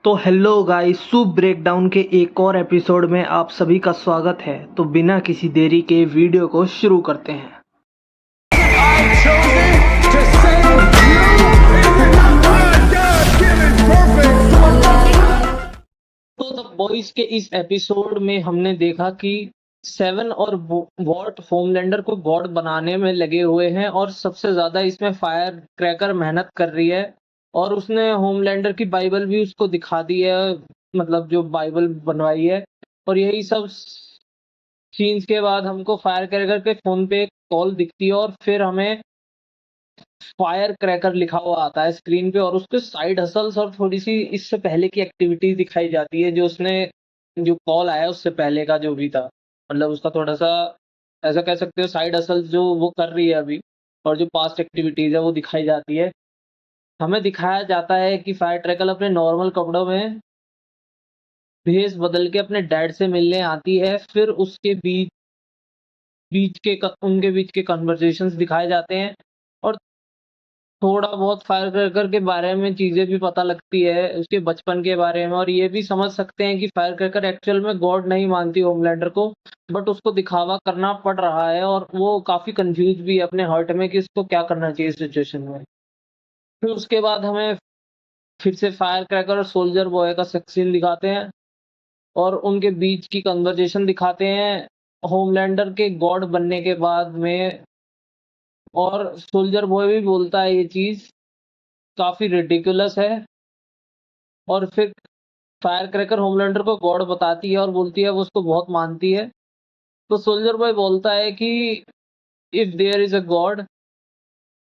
तो hello guys, सुप breakdown के एक और एपिसोड में आप सभी का स्वागत है। तो बिना किसी देरी के वीडियो को शुरू करते हैं। I've chosen to save you. Is it not God-given perfect? तो द बॉयज के इस एपिसोड में हमने देखा कि सेवन और वॉट होमलैंडर को गॉड बनाने में लगे हुए हैं और सबसे ज्यादा इसमें फायर क्रैकर मेहनत कर रही है। और उसने होमलैंडर की बाइबल भी उसको दिखा दी है, मतलब जो बाइबल बनवाई है। और यही सब सीन्स के बाद हमको फायर क्रैकर के फोन पे कॉल दिखती है और फिर हमें फायर क्रैकर लिखा हुआ आता है स्क्रीन पे और उसके साइड हसल्स और थोड़ी सी इससे पहले की एक्टिविटीज दिखाई जाती है जो उसने जो कॉल आया उससे पहले का जो भी था, मतलब उसका थोड़ा सा ऐसा कह सकते हो साइड हसल्स जो वो कर रही है अभी। और जो पास्ट एक्टिविटीज है वो दिखाई जाती है। हमें दिखाया जाता है कि फायर ट्रैकर अपने नॉर्मल कपड़ों में भेस बदल के अपने डैड से मिलने आती है। फिर उसके बीच उनके बीच के कन्वर्सेशंस दिखाए जाते हैं और थोड़ा बहुत फायर क्रैकर के बारे में चीज़ें भी पता लगती है, उसके बचपन के बारे में। और ये भी समझ सकते हैं कि फायर क्रैकर एक्चुअल में गॉड नहीं मानती होमलैंडर को, बट उसको दिखावा करना पड़ रहा है और वो काफ़ी कन्फ्यूज़ भी है अपने हर्ट में कि इसको क्या करना चाहिए इस सिचुएशन में। फिर उसके बाद हमें फिर से फायर क्रैकर और सोल्जर बॉय का सेक्स सीन दिखाते हैं और उनके बीच की कन्वर्सेशन दिखाते हैं होमलैंडर के गॉड बनने के बाद में। और सोल्जर बॉय भी बोलता है ये चीज़ काफ़ी रिडिकुलस है। और फिर फायर क्रैकर होमलैंडर को गॉड बताती है और बोलती है वो उसको बहुत मानती है। तो सोल्जर बॉय बोलता है कि if there is a god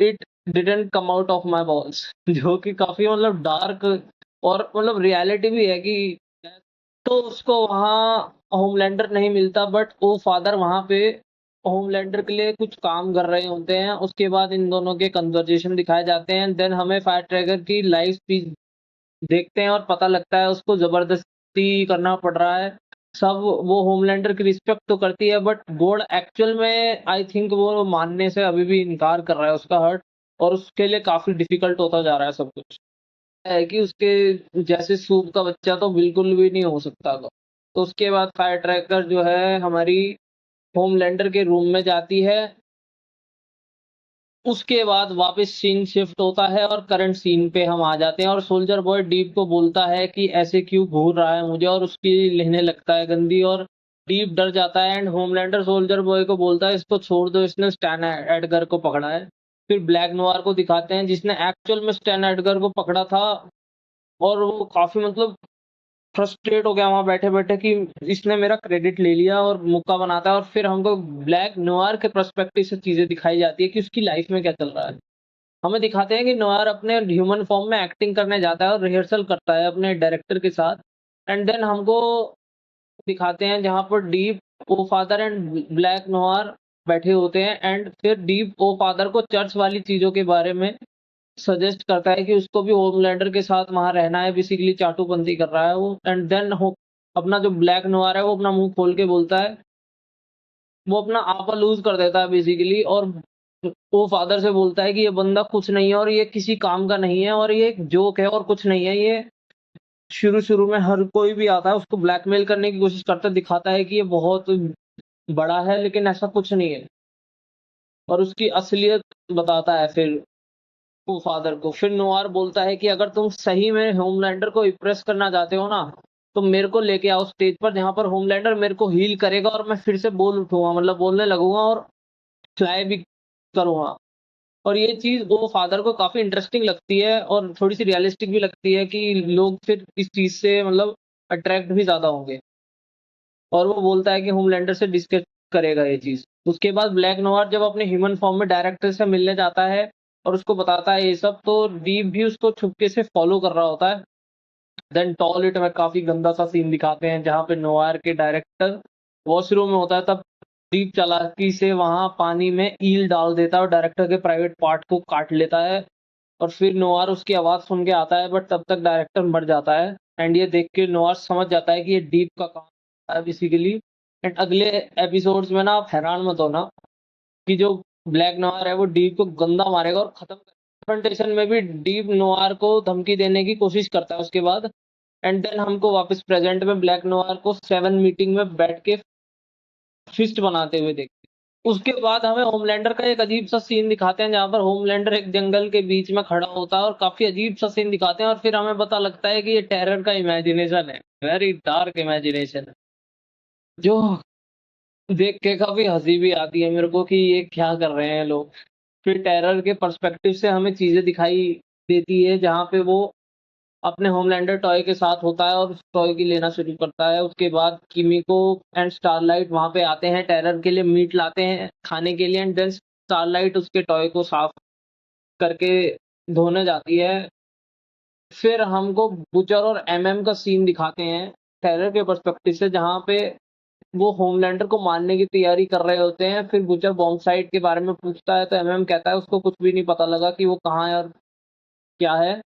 it didn't come out of my balls जो कि काफी मतलब डार्क और मतलब रियलिटी भी है कि तो उसको वहाँ होमलैंडर नहीं मिलता, बट वो फादर वहाँ पे होमलैंडर के लिए कुछ काम कर रहे होते हैं। उसके बाद इन दोनों के कन्वर्सेशन दिखाए जाते हैं। देन हमें फायर ट्रैकर की लाइफ स्पीच देखते हैं और पता लगता है उसको ज़बरदस्ती करना पड़ रहा है। सब वो होमलैंडर की रिस्पेक्ट तो करती है बट गॉड एक्चुअल में आई थिंक वो मानने से अभी भी इनकार कर रहा है उसका हर्ट। और उसके लिए काफ़ी डिफ़िकल्ट होता जा रहा है सब कुछ। है कि उसके जैसे सूप का बच्चा तो बिल्कुल भी नहीं हो सकता था। तो उसके बाद फायर ट्रैकर जो है हमारी होमलैंडर के रूम में जाती है। उसके बाद वापस सीन शिफ्ट होता है और करंट सीन पे हम आ जाते हैं और सोल्जर बॉय डीप को बोलता है कि ऐसे क्यों घूर रहा है मुझे, और उसकी लेने लगता है गंदी। और डीप डर जाता है एंड होमलैंडर सोल्जर बॉय को बोलता है इसको छोड़ दो, इसने स्टैन एडगर को पकड़ा है। फिर ब्लैक नोयर को दिखाते हैं जिसने एक्चुअल में स्टैन एडगर को पकड़ा था। और वो काफी मतलब फ्रस्ट्रेट हो गया वहां बैठे बैठे कि इसने मेरा क्रेडिट ले लिया और मुक्का बनाता है। और फिर हमको ब्लैक नोयर के पर्सपेक्टिव से चीजें दिखाई जाती है कि उसकी लाइफ में क्या चल रहा है। हमें दिखाते हैं कि नोयर अपने ह्यूमन फॉर्म में एक्टिंग करने जाता है और रिहर्सल करता है अपने डायरेक्टर के साथ। एंड देन हमको दिखाते हैं जहाँ पर डीप ओ फादर एंड ब्लैक नोयर बैठे होते हैं। एंड फिर डीप ओ फादर को चर्च वाली चीजों के बारे में सजेस्ट करता है कि उसको भी होमलैंडर के साथ वहां रहना है। बेसिकली चाटुपंथी कर रहा है वो। एंड देन अपना जो ब्लैक नोयर है वो अपना मुंह खोल के बोलता है, वो अपना आपा लूज कर देता है बेसिकली। और वो फादर से बोलता है कि ये बंदा कुछ नहीं है और ये किसी काम का नहीं है और ये एक जोक है और कुछ नहीं है। ये शुरू शुरू में हर कोई भी आता है उसको ब्लैकमेल करने की कोशिश करता दिखाता है कि ये बहुत बड़ा है, लेकिन ऐसा कुछ नहीं है। और उसकी असलियत बताता है फिर वो फादर को। फिर नोआर बोलता है कि अगर तुम सही में होमलैंडर को इम्प्रेस करना चाहते हो ना, तो मेरे को लेके आओ स्टेज पर जहाँ पर होमलैंडर मेरे को हील करेगा और मैं फिर से बोल उठूंगा, मतलब बोलने लगूंगा और फ्लाई भी करूंगा। और ये चीज़ वो फादर को काफ़ी इंटरेस्टिंग लगती है और थोड़ी-सी रियलिस्टिक भी लगती है कि लोग फिर इस चीज़ से मतलब अट्रैक्ट भी ज़्यादा होंगे। और वो बोलता है कि होमलैंडर से डिस्कस करेगा ये चीज़। उसके बाद ब्लैक नोयर जब अपने ह्यूमन फॉर्म में डायरेक्टर से मिलने जाता है और उसको बताता है ये सब, तो डीप भी उसको चुपके से फॉलो कर रहा होता है। देन टॉयलेट में काफ़ी गंदा सा सीन दिखाते हैं जहाँ पे नोयर के डायरेक्टर वॉशरूम में होता है, तब डीप चालाकी से वहाँ पानी में ईल डाल देता है और डायरेक्टर के प्राइवेट पार्ट को काट लेता है। और फिर नोवार उसकी आवाज़ सुन के आता है, बट तब तक डायरेक्टर मर जाता है। एंड ये देख के नोवार समझ जाता है कि ये डीप का काम है बेसिकली। एंड अगले एपिसोड्स में ना आप हैरान मत होना कि जो ब्लैक नोवार है वो डीप को गंदा मारेगा और खत्म कन्फ्रंटेशन में भी डीप नोवार को धमकी देने की कोशिश करता है उसके बाद। एंड देन हमको वापस प्रेजेंट में ब्लैक नोयर को 7 मीटिंग में बैठ के फिस्ट बनाते हुए देखते हैं। उसके बाद हमें होमलैंडर का एक अजीब सा सीन दिखाते हैं जहाँ पर होमलैंडर एक जंगल के बीच में खड़ा होता है और काफी अजीब सा सीन दिखाते हैं और फिर हमें पता लगता है कि ये टेरर का इमेजिनेशन है, वेरी डार्क इमेजिनेशन है, जो देख के काफी हंसी भी आती है मेरे को कि ये क्या कर रहे हैं लोग। फिर टेरर के पर्सपेक्टिव से हमें चीजें दिखाई देती है जहाँ पे वो अपने होमलैंडर टॉय के साथ होता है और उस टॉय की लेना शुरू करता है। उसके बाद किमिको एंड स्टारलाइट वहां पे आते हैं, टेरर के लिए मीट लाते हैं खाने के लिए, एंड देन स्टारलाइट उसके टॉय को साफ करके धोने जाती है। फिर हमको बुचर और एमएम का सीन दिखाते हैं टेरर के पर्सपेक्टिव से जहाँ पे वो होमलैंडर को मारने की तैयारी कर रहे होते हैं। फिर बुचर बॉम्ब साइट के बारे में पूछता है तो एमएम कहता है उसको कुछ भी नहीं पता लगा कि वो कहाँ है और क्या है।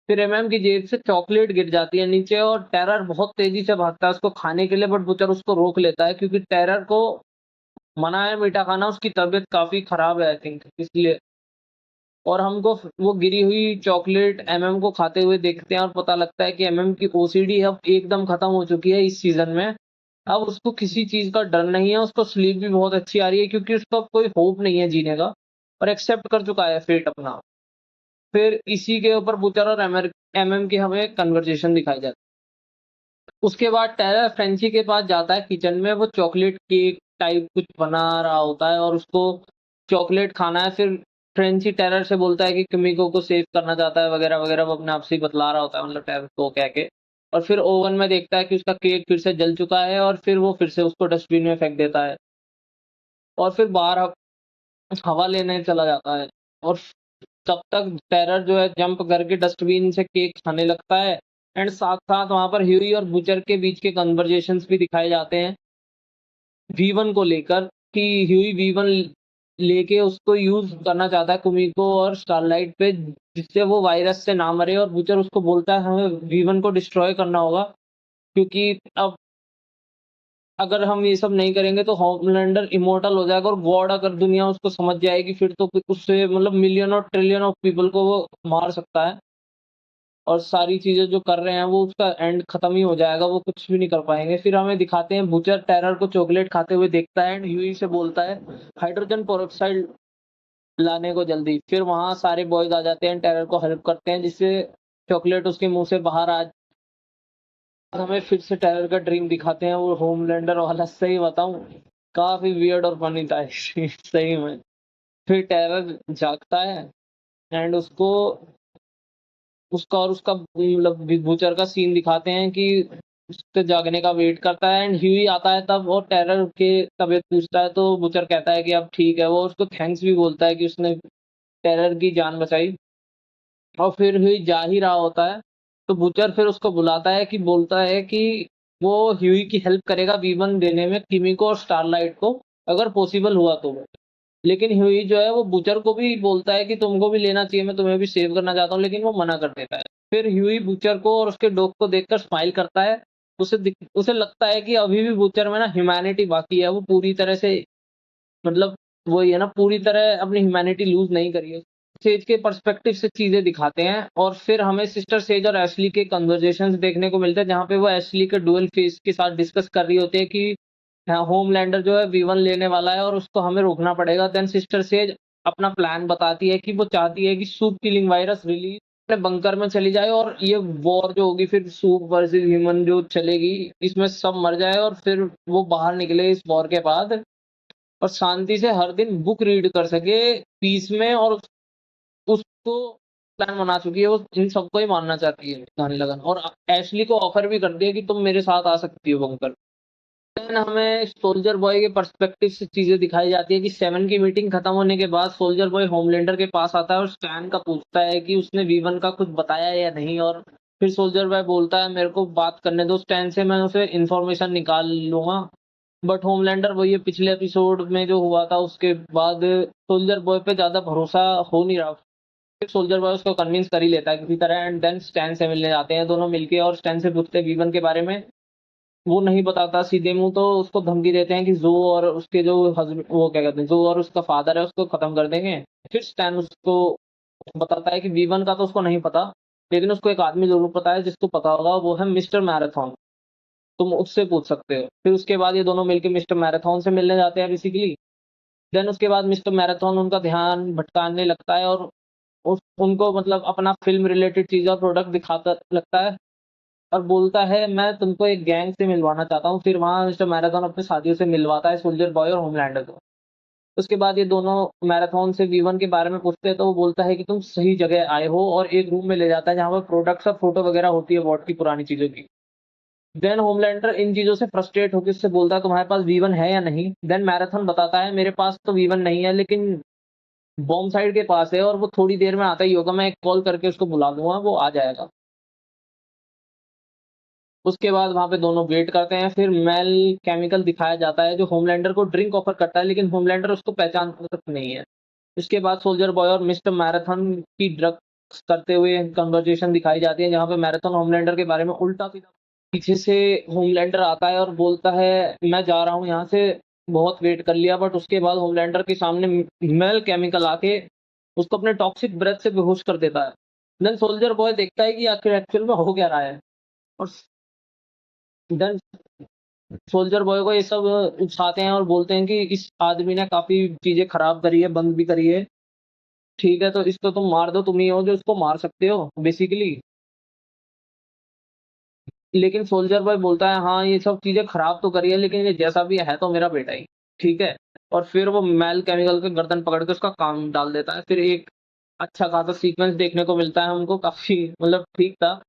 फिर एमएम की जेब से चॉकलेट गिर जाती है नीचे और टेरर बहुत तेजी से भागता है उसको खाने के लिए, बट बुचर उसको रोक लेता है क्योंकि टेरर को मना है मीठा खाना, उसकी तबीयत काफी खराब है आई थिंक इसलिए। और हमको वो गिरी हुई चॉकलेट एमएम को खाते हुए देखते हैं और पता लगता है कि एमएम की ओसीडी अब एकदम खत्म हो चुकी है इस सीजन में। अब उसको किसी चीज का डर नहीं है, उसको स्लीप भी बहुत अच्छी आ रही है क्योंकि उसको अब कोई होप नहीं है जीने का और एक्सेप्ट कर चुका है फेट अपना। फिर इसी के ऊपर बुचर और एमएम की हमें कन्वर्सेशन दिखाई जाती है। उसके बाद टेरर फ्रेंची के पास जाता है किचन में, वो चॉकलेट केक टाइप कुछ बना रहा होता है और उसको चॉकलेट खाना है। फिर फ्रेंची टेरर से बोलता है कि किमिको को सेव करना चाहता है वगैरह वगैरह, वो अपने आप से ही बतला रहा होता है मतलब टेरर को कह के। और फिर ओवन में देखता है कि उसका केक फिर से जल चुका है और फिर वो फिर से उसको डस्टबिन में फेंक देता है और फिर बाहर हवा लेने चला जाता है। और तब तक टेरर जो है जंप करके डस्टबिन से केक खाने लगता है एंड साथ साथ वहां पर ह्यूई और बुचर के बीच के कन्वर्जेशंस भी दिखाए जाते हैं वी1 को लेकर कि ह्यूई वी1 लेके उसको यूज करना चाहता है कुमिको और स्टारलाइट पे जिससे वो वायरस से ना मरे, और बुचर उसको बोलता है हमें वी1 को डिस्ट्रॉय करना होगा क्योंकि अब अगर हम ये सब नहीं करेंगे तो होमलैंडर इमोर्टल हो जाएगा और गॉड अगर दुनिया उसको समझ जाएगी फिर तो उससे मतलब मिलियन और ट्रिलियन ऑफ पीपल को वो मार सकता है और सारी चीजें जो कर रहे हैं वो उसका एंड खत्म ही हो जाएगा, वो कुछ भी नहीं कर पाएंगे। फिर हमें दिखाते हैं बुचर टेरर को चॉकलेट खाते हुए देखता है एंड ह्यूई से बोलता है हाइड्रोजन पेरोक्साइड लाने को जल्दी। फिर वहां सारे बॉयज आ जाते हैं, टेरर को हेल्प करते हैं जिससे चॉकलेट उसके मुंह से बाहर आ। हमें फिर से टेरर का ड्रीम दिखाते हैं वो होमलैंडर वाला, सही बताऊं काफी वियर्ड और फनी था सही में। फिर टेरर जागता है एंड उसको उसका और उसका मतलब बूचर का सीन दिखाते हैं कि उसके जागने का वेट करता है एंड ह्यूई आता है तब और टेरर के तबीयत पूछता है तो बूचर कहता है कि अब ठीक है, वो उसको थैंक्स भी बोलता है कि उसने टेरर की जान बचाई। और फिर ह्यूई जा ही रहा होता है तो बूचर फिर उसको बुलाता है कि बोलता है कि वो ह्यूई की हेल्प करेगा वी1 देने में किमिको और स्टारलाइट को अगर पॉसिबल हुआ तो। लेकिन ह्यूई जो है वो बूचर को भी बोलता है कि तुमको भी लेना चाहिए, मैं तुम्हें भी सेव करना चाहता हूँ, लेकिन वो मना कर देता है। फिर ह्यूई बूचर को और उसके डॉग को देखकर स्माइल करता है। उसे लगता है कि अभी भी बूचर में ना ह्यूमैनिटी बाकी है, वो पूरी तरह से मतलब वही है ना, पूरी तरह अपनी ह्यूमैनिटी लूज नहीं करी है। सेज के पर्सपेक्टिव से चीजें दिखाते हैं और फिर हमें सिस्टर सेज और एशली के कन्वर्जेशंस देखने को मिलते हैं जहाँ पे वो एशली के डुअल फेस के साथ डिस्कस कर रही होती है कि हाँ, होमलैंडर जो है वी1 लेने वाला है और उसको हमें रोकना पड़ेगा। देन सिस्टर सेज अपना प्लान बताती है कि वो चाहती है कि सूप किलिंग वायरस रिलीज अपने बंकर में चली जाए और ये वॉर जो होगी फिर सूप वर्सेस ह्यूमन जो चलेगी इसमें सब मर जाए और फिर वो बाहर निकले इस वॉर के बाद और शांति से हर दिन बुक रीड कर सके पीस में। और उसको प्लान बना चुकी है, वो इन सबको ही मानना चाहती है गाने लगन, और एशली को ऑफर भी कर दिया कि तुम मेरे साथ आ सकती हो बंकर। देन हमें सोल्जर बॉय के पर्सपेक्टिव से चीजें दिखाई जाती है कि 7 की मीटिंग खत्म होने के बाद सोल्जर बॉय होमलैंडर के पास आता है और स्टैन का पूछता है कि उसने वी1 का कुछ बताया या नहीं। और फिर सोल्जर बॉय बोलता है मेरे को बात करने दो स्टैन से, मैं उसे इन्फॉर्मेशन निकाल लूंगा। बट होमलैंडर वही पिछले एपिसोड में जो हुआ था उसके बाद सोल्जर बॉय पे ज्यादा भरोसा हो नहीं रहा। फिर सोल्जर बॉय उसको कन्विंस कर ही लेता है किसी तरह एंड देन स्टैन से मिलने जाते हैं दोनों मिलके और स्टैन से पूछते हैं वी1 के बारे में। वो नहीं बताता सीधे मुंह, तो उसको धमकी देते हैं कि जो और उसके जो हस्बैंड वो क्या कहते हैं जो और उसका फादर है उसको खत्म कर देंगे। फिर स्टैन उसको बताता है कि वी1 का तो उसको नहीं पता लेकिन उसको एक आदमी ज़रूर पता है जिसको पता होगा, वो है मिस्टर मैराथन। तुम उससे पूछ सकते हो। फिर उसके बाद ये दोनों मिलके मिस्टर मैराथन से मिलने जाते हैं बेसिकली। देन उसके बाद मिस्टर मैराथन उनका ध्यान भटकाने लगता है और उनको मतलब अपना फ़िल्म रिलेटेड चीज़ें और प्रोडक्ट दिखाता लगता है और बोलता है, मैं तुमको एक गैंग से मिलवाना चाहता हूँ। फिर वहाँ मिस्टर मैराथन अपने साथियों से मिलवाता है, सोल्जर बॉय और होमलैंडर को। उसके बाद ये दोनों मैराथन से वी1 के बारे में पूछते हैं, तो वो बोलता है कि तुम सही जगह आए हो, और एक रूम में ले जाता है जहाँ पर प्रोडक्ट्स और फ़ोटो वगैरह होती है वॉर की पुरानी चीज़ों की। देन होमलैंडर इन चीज़ों से फ्रस्ट्रेट होके उससे बोलता है, तुम्हारे पास वी1 है या नहीं? देन मैराथन बताता है, मेरे पास तो वी1 नहीं है, लेकिन बॉम्ब साइड के पास है और वो थोड़ी देर में आता ही होगा, मैं एक कॉल करके उसको बुला लूँगा, वो आ जाएगा। उसके बाद वहाँ पे दोनों वेट करते हैं, फिर मेल केमिकल दिखाया जाता है जो होमलैंडर को ड्रिंक ऑफर करता है, लेकिन होमलैंडर उसको पहचानता तक नहीं है। उसके बाद सोल्जर बॉय और मिस्टर मैराथन की ड्रग्स करते हुए कन्वर्सेशन दिखाई जाती है, जहाँ पे मैराथन होमलैंडर के बारे में उल्टा-सीधा पीछे से होमलैंडर आता है और बोलता है, मैं जा रहा हूँ यहाँ से, बहुत वेट कर लिया। बट उसके बाद होमलैंडर के सामने मेल केमिकल आके उसको अपने टॉक्सिक ब्रेथ से बेहोश कर देता है। देन सोल्जर बॉय देखता है कि आखिर एक्चुअल में हो क्या रहा है, और देन सोल्जर बॉय को ये सब उकसाते हैं और बोलते हैं कि इस आदमी ने काफ़ी चीज़ें खराब करी है, बंद भी करी है। ठीक है, तो इसको तुम मार दो, तुम ही हो जो इसको मार सकते हो बेसिकली। लेकिन सोल्जर बॉय बोलता है, हाँ, ये सब चीज़ें खराब तो करी है, लेकिन ये जैसा भी है तो मेरा बेटा ही, ठीक है? और फिर वो मेल केमिकल के गर्दन पकड़ के उसका कान डाल देता है। फिर एक अच्छा खासा सीक्वेंस देखने को मिलता है हमको, काफ़ी मतलब ठीक था।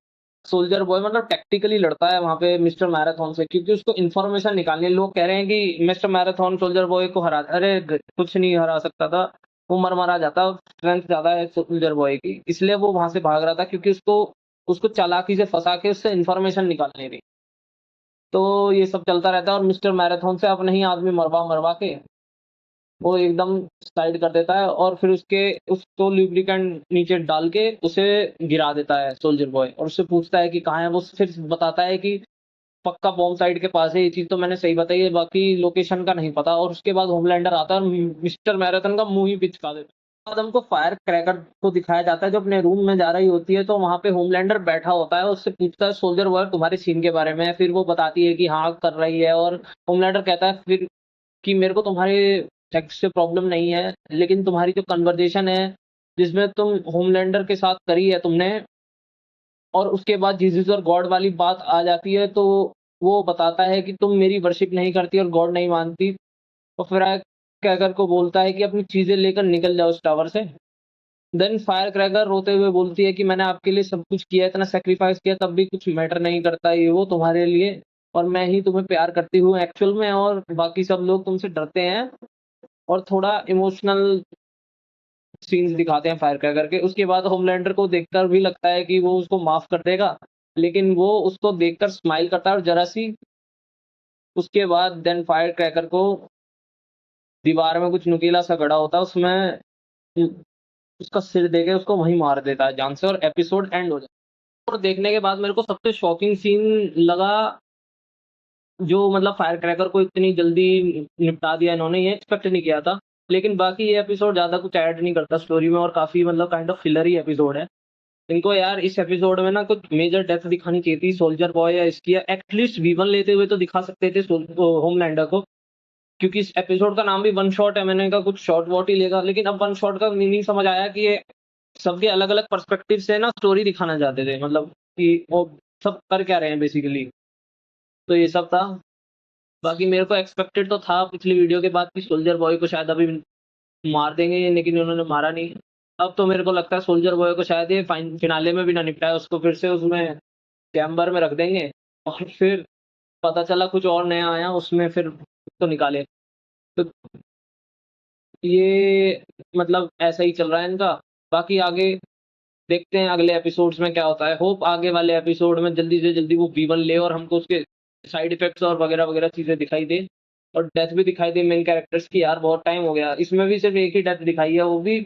सोल्जर बॉय मतलब टैक्टिकली लड़ता है वहाँ पे मिस्टर मैराथन से, क्योंकि उसको इन्फॉर्मेशन निकालनी है। लोग कह रहे हैं कि मिस्टर मैराथन सोल्जर बॉय को हरा, अरे कुछ नहीं हरा सकता था, वो मर-मरा जाता, स्ट्रेंथ ज़्यादा है सोल्जर बॉय की। इसलिए वो वहाँ से भाग रहा था, क्योंकि उसको उसको चालाकी से फँसा के उससे इन्फॉर्मेशन निकालनी थी। तो ये सब चलता रहता है और मिस्टर मैराथन से अपने ही आदमी मरवा-मरवा के वो एकदम साइड कर देता है, और फिर उसको लुब्रिकेंट नीचे डाल के उसे गिरा देता है सोल्जर बॉय, और उससे पूछता है कि कहाँ है वो। फिर बताता है कि पक्का बॉम्ब साइट के पास है, ये चीज़ तो मैंने सही बताई है, बाकी लोकेशन का नहीं पता। और उसके बाद होमलैंडर आता है और मिस्टर मैराथन का मुँह ही पिचका देता है। बाद हमको फायर क्रैकर को दिखाया जाता है जो अपने रूम में जा रही होती है, तो वहाँ पे होमलैंडर बैठा होता है, उससे पूछता है सोल्जर बॉय तुम्हारे सीन के बारे में। फिर वो बताती है कि हाँ, कर रही है, और होमलैंडर कहता है फिर कि मेरे को तुम्हारे सेक्स से प्रॉब्लम नहीं है, लेकिन तुम्हारी जो कन्वर्सेशन है, जिसमें तुम होमलैंडर के साथ करी है तुमने, और उसके बाद जीसस और गॉड वाली बात आ जाती है, तो वो बताता है कि तुम मेरी वर्शिप नहीं करती और गॉड नहीं मानती। तो फिर क्रैकर को बोलता है कि अपनी चीज़ें लेकर निकल जाओ इस टावर से। देन फायर क्रैकर रोते हुए बोलती है कि मैंने आपके लिए सब कुछ किया, इतना सैक्रिफाइस किया, तब भी कुछ मैटर नहीं करता ये वो तुम्हारे लिए, और मैं ही तुम्हें प्यार करती हूँ एक्चुअल में, और बाकी सब लोग तुमसे डरते हैं। और थोड़ा इमोशनल सीन्स दिखाते हैं फायर क्रैकर के। उसके बाद होमलैंडर को देखकर भी लगता है कि वो उसको माफ़ कर देगा, लेकिन वो उसको देखकर स्माइल करता है, और ज़रा-सी उसके बाद देन फायर क्रैकर को दीवार में कुछ नुकीला सा गड़ा होता है, उसमें उ उसका सिर देके उसको वहीं मार देता है जान से, और एपिसोड एंड हो जाता है। और देखने के बाद मेरे को सबसे शॉकिंग सीन लगा, जो मतलब फायर क्रैकर को इतनी जल्दी निपटा दिया इन्होंने, ये एक्सपेक्ट नहीं किया था। लेकिन बाकी ये एपिसोड ज़्यादा कुछ ऐड नहीं करता स्टोरी में, और काफ़ी मतलब kind of filler he episode है। इनको यार इस एपिसोड में ना कुछ मेजर डेथ दिखानी चाहिए थी सोल्जर बॉय या इसकी, या एटलीस्ट वी1 लेते हुए तो दिखा सकते थे होमलैंडर को, क्योंकि इस एपिसोड का नाम भी वन शॉट है। मैंने कहा कुछ शॉर्ट वॉट ही लेगा, लेकिन अब वन शॉट का मीनिंग समझ आया कि ये सबके अलग-अलग पर्सपेक्टिव से ना स्टोरी दिखाना चाहते थे, मतलब कि वो सब कर क्या रहे हैं बेसिकली। तो ये सब था। बाकी मेरे को एक्सपेक्टेड तो था पिछली वीडियो के बाद कि सोल्जर बॉय को शायद अभी मार देंगे, लेकिन उन्होंने मारा नहीं। अब तो मेरे को लगता है सोल्जर बॉय को शायद ये फिनाले में भी ना निपटाए, उसको फिर से उसमें चैम्बर में रख देंगे, और फिर पता चला कुछ और नया आया उसमें फिर तो निकाले। तो ये मतलब ऐसा ही चल रहा है इनका। बाकी आगे देखते हैं अगले एपिसोड्स में क्या होता है। होप आगे वाले एपिसोड में जल्दी से जल्दी वो वी1 ले और हमको उसके साइड इफेक्ट्स और वगैरह-वगैरह चीज़ें दिखाई दे, और डेथ भी दिखाई दे मेन कैरेक्टर्स की। यार बहुत टाइम हो गया। इसमें भी सिर्फ़ एक ही डेथ दिखाई है, वो भी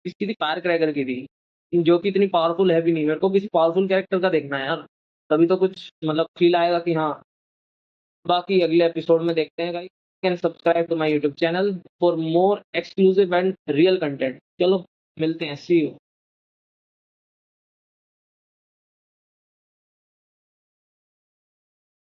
इसकी थी फायर क्रैकर की थी, जो कि इतनी पावरफुल है भी नहीं। मेरे को किसी पावरफुल कैरेक्टर का देखना है यार, तभी तो कुछ मतलब फ़ील आएगा कि हाँ, बाकी अगले एपिसोड में देखते हैं guys. Can subscribe to my YouTube channel for more exclusive and real content. चलो मिलते हैं, सी यू।